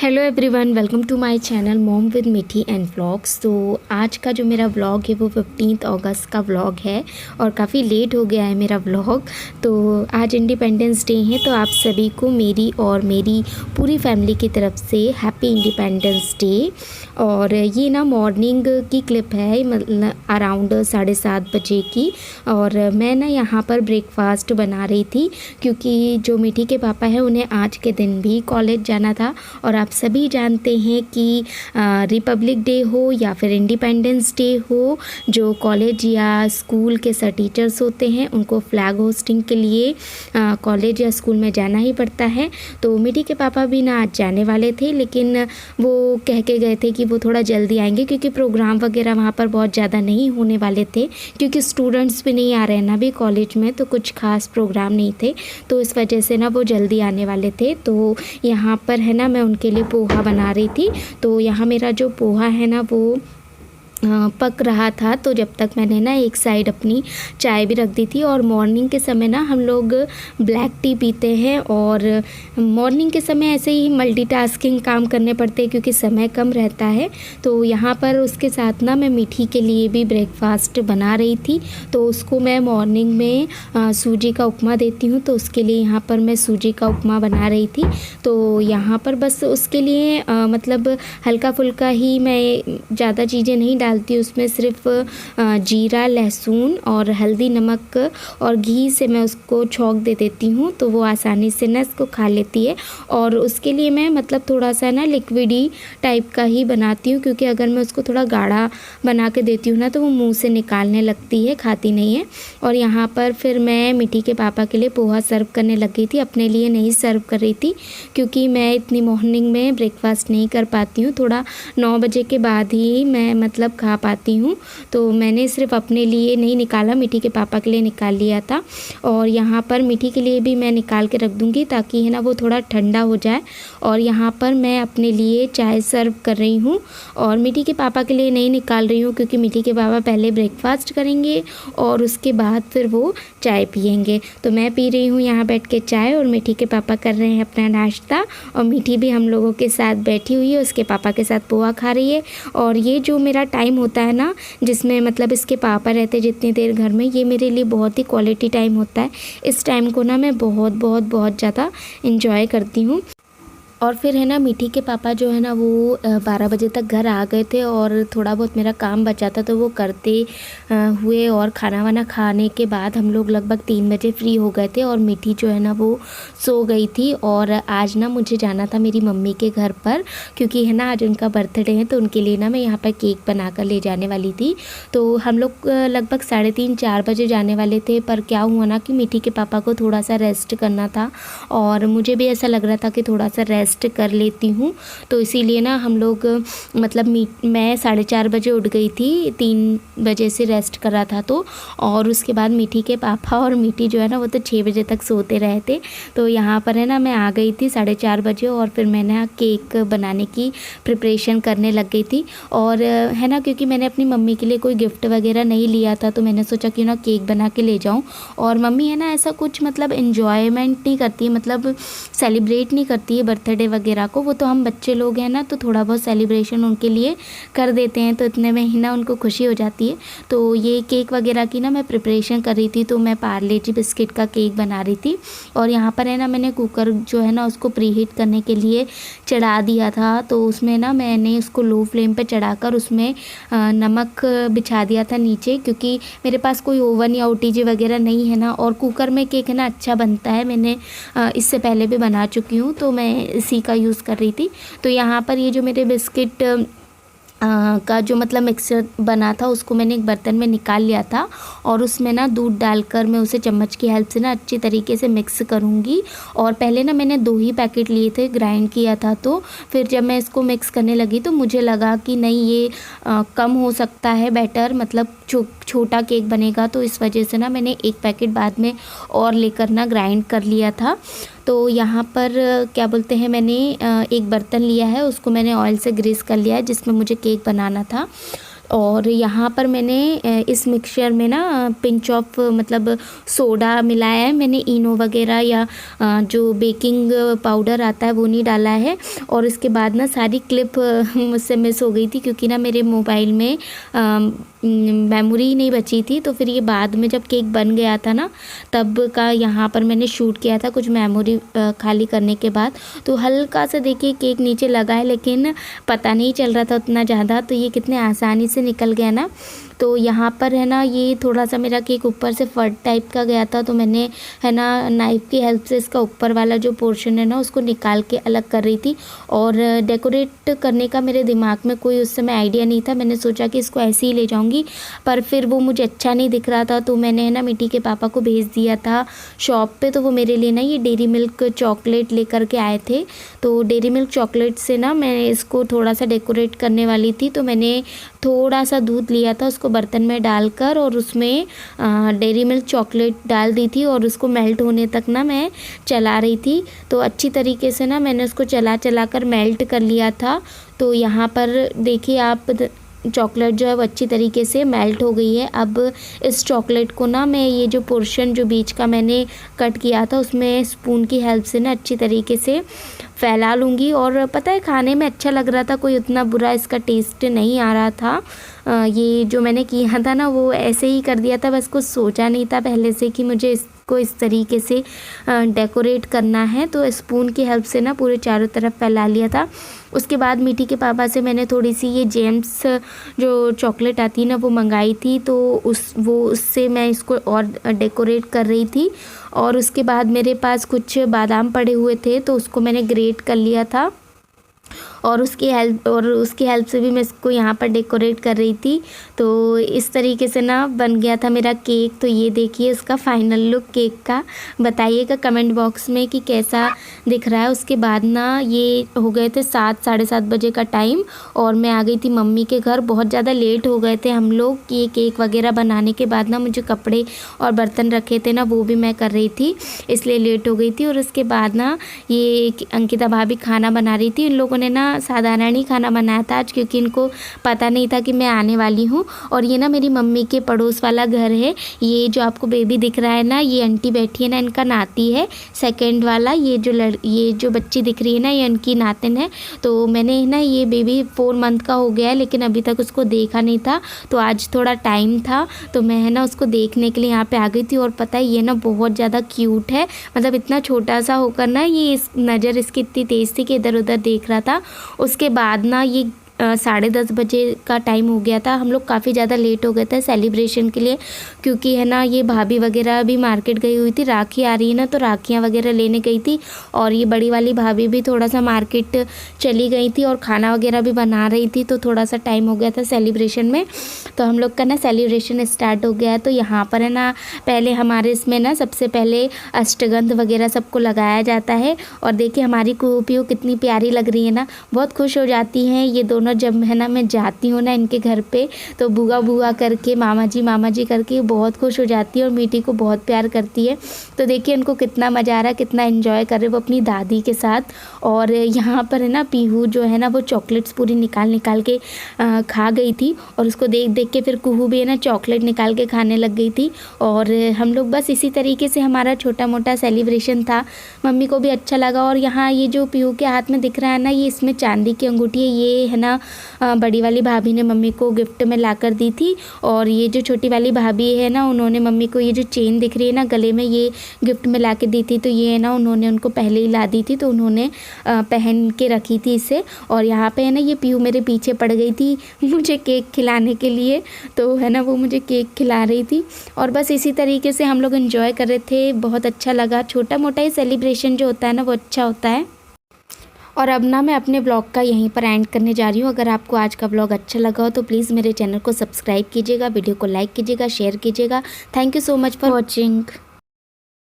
Hello everyone, welcome to my channel mom with Mithi and vlogs. तो आज का जो मेरा व्लॉग है वो 15 अगस्त का व्लॉग है और काफ़ी लेट हो गया है मेरा व्लॉग। तो आज इंडिपेंडेंस डे है, तो आप सभी को मेरी और मेरी पूरी फैमिली की तरफ से हैप्पी इंडिपेंडेंस डे। और ये ना मॉर्निंग की क्लिप है, मतलब अराउंड 7:30 बजे की। और मैं ना यहाँ पर ब्रेकफास्ट बना रही थी क्योंकि जो मिठी के पापा हैं उन्हें आज के दिन भी कॉलेज जाना था। और आप सभी जानते हैं कि रिपब्लिक डे हो या फिर इंडिपेंडेंस डे हो, जो कॉलेज या स्कूल के सर टीचर्स होते हैं उनको फ्लैग होस्टिंग के लिए कॉलेज या स्कूल में जाना ही पड़ता है। तो मिठी के पापा भी ना आज जाने वाले थे, लेकिन वो कह के गए थे कि वो थोड़ा जल्दी आएंगे क्योंकि प्रोग्राम वगैरह वहाँ पर बहुत ज़्यादा नहीं होने वाले थे, क्योंकि स्टूडेंट्स भी नहीं आ रहे हैं ना भी कॉलेज में, तो कुछ खास प्रोग्राम नहीं थे। तो इस वजह से ना वो जल्दी आने वाले थे। तो यहाँ पर है ना मैं उनके लिए पोहा बना रही थी। तो यहाँ मेरा जो पोहा है ना वो पक रहा था, तो जब तक मैंने ना एक साइड अपनी चाय भी रख दी थी। और मॉर्निंग के समय ना हम लोग ब्लैक टी पीते हैं, और मॉर्निंग के समय ऐसे ही मल्टीटास्किंग काम करने पड़ते हैं क्योंकि समय कम रहता है। तो यहाँ पर उसके साथ ना मैं मिठी के लिए भी ब्रेकफास्ट बना रही थी। तो उसको मैं मॉर्निंग में सूजी का उपमा देती हूँ, तो उसके लिए यहाँ पर मैं सूजी का उपमा बना रही थी। तो यहाँ पर बस उसके लिए मतलब हल्का फुल्का ही, मैं ज़्यादा चीज़ें नहीं डालती उसमें, सिर्फ जीरा, लहसुन और हल्दी, नमक और घी से मैं उसको छौंक दे देती हूँ, तो वो आसानी से ना इसको खा लेती है। और उसके लिए मैं मतलब थोड़ा सा ना लिक्विडी टाइप का ही बनाती हूँ, क्योंकि अगर मैं उसको थोड़ा गाढ़ा बना के देती हूँ ना तो वो मुंह से निकालने लगती है, खाती नहीं है। और यहाँ पर फिर मैं मिठी के पापा के लिए पोहा सर्व करने लग गई थी, अपने लिए नहीं सर्व कर रही थी क्योंकि मैं इतनी मॉर्निंग में ब्रेकफास्ट नहीं कर पाती हूँ, थोड़ा 9 बजे के बाद ही मैं मतलब खा पाती हूँ। तो मैंने सिर्फ अपने लिए नहीं निकाला, मिठी के पापा के लिए निकाल लिया था। और यहाँ पर मिठी के लिए भी मैं निकाल के रख दूँगी ताकि है ना वो थोड़ा ठंडा हो जाए। और यहाँ पर मैं अपने लिए चाय सर्व कर रही हूँ और मिठी के पापा के लिए नहीं निकाल रही हूँ क्योंकि मिठी के पापा पहले ब्रेकफास्ट करेंगे और उसके बाद फिर वो चाय पियेंगे। तो मैं पी रही हूँ यहाँ बैठ के चाय और मिठी के पापा कर रहे हैं अपना नाश्ता। और मिठी भी हम लोगों के साथ बैठी हुई है, उसके पापा के साथ पोहा खा रही है। और ये जो मेरा टाइम होता है ना, जिसमें मतलब इसके पापा रहते जितनी देर घर में, ये मेरे लिए बहुत ही क्वालिटी टाइम होता है। इस टाइम को ना मैं बहुत बहुत बहुत ज़्यादा इंजॉय करती हूँ। और फिर है ना मिठी के पापा जो है ना वो 12 बजे तक घर आ गए थे और थोड़ा बहुत मेरा काम बचा था तो वो करते हुए, और खाना वाना खाने के बाद हम लोग लगभग 3 बजे फ्री हो गए थे। और मिठी जो है ना वो सो गई थी। और आज ना मुझे जाना था मेरी मम्मी के घर पर, क्योंकि है ना आज उनका बर्थडे है, तो उनके लिए ना मैं यहाँ पर केक बना कर ले जाने वाली थी। तो हम लोग लगभग 3:30-4 बजे जाने वाले थे, पर क्या हुआ ना कि मिठी के पापा को थोड़ा सा रेस्ट करना था और मुझे भी ऐसा लग रहा था कि थोड़ा सा रेस्ट कर लेती हूँ। तो इसीलिए ना हम लोग मतलब मैं 4:30 बजे उठ गई थी, 3 बजे से रेस्ट कर रहा था तो। और उसके बाद मिठी के पापा और मिठी जो है ना वो तो 6 बजे तक सोते रहे थे। तो यहाँ पर है ना मैं आ गई थी 4:30 बजे और फिर मैंने केक बनाने की प्रिपरेशन करने लग गई थी। और है ना क्योंकि मैंने अपनी मम्मी के लिए कोई गिफ्ट वगैरह नहीं लिया था, तो मैंने सोचा कि ना केक बना के ले जाऊँ। और मम्मी है ना ऐसा कुछ मतलब इन्जॉयमेंट नहीं करती है, मतलब सेलिब्रेट नहीं करती है बर्थडे वगैरह को। वो तो हम बच्चे लोग हैं ना, तो थोड़ा बहुत सेलिब्रेशन उनके लिए कर देते हैं, तो इतने में ही ना उनको खुशी हो जाती है। तो ये केक वगैरह की ना मैं प्रिपरेशन कर रही थी, तो मैं पार्ले जी बिस्किट का केक बना रही थी। और यहाँ पर है ना मैंने कुकर जो है ना उसको प्रीहीट करने के लिए चढ़ा दिया था, तो उसमें ना मैंने उसको लो फ्लेम पे चढ़ाकर उसमें नमक बिछा दिया था नीचे, क्योंकि मेरे पास कोई ओवन या ओटीजी वगैरह नहीं है ना। और कुकर में केक है ना अच्छा बनता है, मैंने इससे पहले भी बना चुकी हूँ, तो मैं इसी का यूज़ कर रही थी। तो यहाँ पर ये जो मेरे बिस्किट का जो मतलब मिक्सर बना था उसको मैंने एक बर्तन में निकाल लिया था और उसमें ना दूध डालकर मैं उसे चम्मच की हेल्प से ना अच्छी तरीके से मिक्स करूँगी। और पहले ना मैंने 2 ही पैकेट लिए थे, ग्राइंड किया था, तो फिर जब मैं इसको मिक्स करने लगी तो मुझे लगा कि नहीं ये कम हो सकता है बैटर, मतलब छोटा केक बनेगा, तो इस वजह से ना मैंने 1 पैकेट बाद में और लेकर ना ग्राइंड कर लिया था। तो यहाँ पर क्या बोलते हैं, मैंने एक बर्तन लिया है, उसको मैंने ऑयल से ग्रीस कर लिया है जिसमें मुझे केक बनाना था। और यहाँ पर मैंने इस मिक्सचर में ना पिंच ऑफ मतलब सोडा मिलाया है मैंने, इनो वगैरह या जो बेकिंग पाउडर आता है वो नहीं डाला है। और इसके बाद ना सारी क्लिप मुझसे मिस हो गई थी क्योंकि ना मेरे मोबाइल में मेमोरी नहीं बची थी। तो फिर ये बाद में जब केक बन गया था ना तब का यहाँ पर मैंने शूट किया था कुछ मेमोरी खाली करने के बाद। तो हल्का सा देखिए केक नीचे लगा है लेकिन पता नहीं चल रहा था उतना ज़्यादा, तो ये कितने आसानी से निकल गया ना। तो यहाँ पर है ना ये थोड़ा सा मेरा केक ऊपर से फट टाइप का गया था, तो मैंने है ना नाइफ़ की हेल्प से इसका ऊपर वाला जो पोर्शन है ना उसको निकाल के अलग कर रही थी। और डेकोरेट करने का मेरे दिमाग में कोई उस समय आइडिया नहीं था, मैंने सोचा कि इसको ऐसे ही ले जाऊँगी, पर फिर वो मुझे अच्छा नहीं दिख रहा था। तो मैंने है ना मिट्टी के पापा को भेज दिया था शॉप पे, तो वो मेरे लिए ना ये डेयरी मिल्क चॉकलेट लेकर के आए थे। तो डेयरी मिल्क चॉकलेट से ना मैं इसको थोड़ा सा डेकोरेट करने वाली थी, तो मैंने थोड़ा सा दूध लिया था उसको बर्तन में डालकर और उसमें डेयरी मिल्क चॉकलेट डाल दी थी और उसको मेल्ट होने तक ना मैं चला रही थी। तो अच्छी तरीके से ना मैंने उसको चला चला कर मेल्ट कर लिया था। तो यहाँ पर देखिए आप चॉकलेट जो है वो अच्छी तरीके से मेल्ट हो गई है। अब इस चॉकलेट को ना मैं ये जो पोर्शन जो बीच का मैंने कट किया था उसमें स्पून की हेल्प से ना अच्छी तरीके से फैला लूँगी। और पता है खाने में अच्छा लग रहा था, कोई उतना बुरा इसका टेस्ट नहीं आ रहा था। ये जो मैंने किया था ना वो ऐसे ही कर दिया था, बस कुछ सोचा नहीं था पहले से कि मुझे इसको इस तरीके से डेकोरेट करना है। तो स्पून की हेल्प से ना पूरे चारों तरफ फैला लिया था। उसके बाद मिट्टी के पापा से मैंने थोड़ी सी ये जेम्स जो चॉकलेट आती है ना वो मंगाई थी, तो उससे मैं इसको और डेकोरेट कर रही थी। और उसके बाद मेरे पास कुछ बादाम पड़े हुए थे तो उसको मैंने ग्रेट कर लिया था और उसकी हेल्प से भी मैं इसको यहाँ पर डेकोरेट कर रही थी। तो इस तरीके से ना बन गया था मेरा केक। तो ये देखिए इसका फाइनल लुक केक का, बताइएगा कमेंट बॉक्स में कि कैसा दिख रहा है। उसके बाद ना ये हो गए थे 7 साढ़े 7 बजे का टाइम और मैं आ गई थी मम्मी के घर। बहुत ज़्यादा लेट हो गए थे हम लोग। ये केक वगैरह बनाने के बाद ना मुझे कपड़े और बर्तन रखे थे ना वो भी मैं कर रही थी, इसलिए लेट हो गई थी। और उसके बाद ना ये अंकिता भाभी खाना बना रही थी। इन लोगों ने ना साधारण ही खाना बनाया था आज, क्योंकि इनको पता नहीं था कि मैं आने वाली हूँ। और ये ना मेरी मम्मी के पड़ोस वाला घर है। ये जो आपको बेबी दिख रहा है ना, ये आंटी बैठी है ना, इनका नाती है सेकंड वाला। ये जो बच्ची दिख रही है ना ये इनकी नातिन है। तो मैंने ना ये बेबी 4 मंथ का हो गया है लेकिन अभी तक उसको देखा नहीं था, तो आज थोड़ा टाइम था तो मैं है ना उसको देखने के लिए यहाँ पे आ गई थी। और पता है ये ना बहुत ज़्यादा क्यूट है, मतलब इतना छोटा सा होकर ना ये नज़र इसकी इतनी तेज़ थी कि इधर उधर देख रहा था। उसके बाद ना ये 10:30 बजे का टाइम हो गया था। हम लोग काफ़ी ज़्यादा लेट हो गए थे सेलिब्रेशन के लिए, क्योंकि है ना ये भाभी वगैरह भी मार्केट गई हुई थी, राखी आ रही है ना तो राखियाँ वगैरह लेने गई थी। और ये बड़ी वाली भाभी भी थोड़ा सा मार्केट चली गई थी और खाना वगैरह भी बना रही थी, तो थोड़ा सा टाइम हो गया था सेलिब्रेशन में। तो हम लोग का ना सेलिब्रेशन स्टार्ट हो गया है। तो यहाँ पर है ना पहले हमारे इसमें ना सबसे पहले अष्टगंध वगैरह सबको लगाया जाता है। और देखिए हमारी कुहू पीहू कितनी प्यारी लग रही है ना, बहुत खुश हो जाती हैं ये दोनों। जब है ना मैं जाती हूँ ना इनके घर पे तो बुआ बुआ करके मामा जी करके बहुत खुश हो जाती है और मीठी को बहुत प्यार करती है। तो देखिए इनको कितना मज़ा आ रहा है, कितना एंजॉय कर रहे वो अपनी दादी के साथ। और यहाँ पर है ना पीहू जो है ना वो चॉकलेट्स पूरी निकाल के खा गई थी और उसको देख देख के फिर कुहू भी है ना चॉकलेट निकाल के खाने लग गई थी। और हम लोग बस इसी तरीके से हमारा छोटा मोटा सेलिब्रेशन था। मम्मी को भी अच्छा लगा। और यहाँ ये जो पीहू के हाथ में दिख रहा है ना ये इसमें चांदी की अंगूठी है, ये है ना बड़ी वाली भाभी ने मम्मी को गिफ्ट में ला कर दी थी। और ये जो छोटी वाली भाभी है ना उन्होंने मम्मी को ये जो चेन दिख रही है ना गले में ये गिफ्ट में ला के दी थी। तो ये है ना उन्होंने उनको पहले ही ला दी थी तो उन्होंने पहन के रखी थी इसे। और यहाँ पे है ना ये पीहू मेरे पीछे पड़ गई थी मुझे केक खिलाने के लिए, तो है ना वो मुझे केक खिला रही थी। और बस इसी तरीके से हम लोग एंजॉय कर रहे थे, बहुत अच्छा लगा। छोटा मोटा ही सेलिब्रेशन जो होता है ना वो अच्छा होता है। और अब ना मैं अपने ब्लॉग का यहीं पर एंड करने जा रही हूँ। अगर आपको आज का ब्लॉग अच्छा लगा हो तो प्लीज़ मेरे चैनल को सब्सक्राइब कीजिएगा, वीडियो को लाइक कीजिएगा, शेयर कीजिएगा। Thank you so much for watching.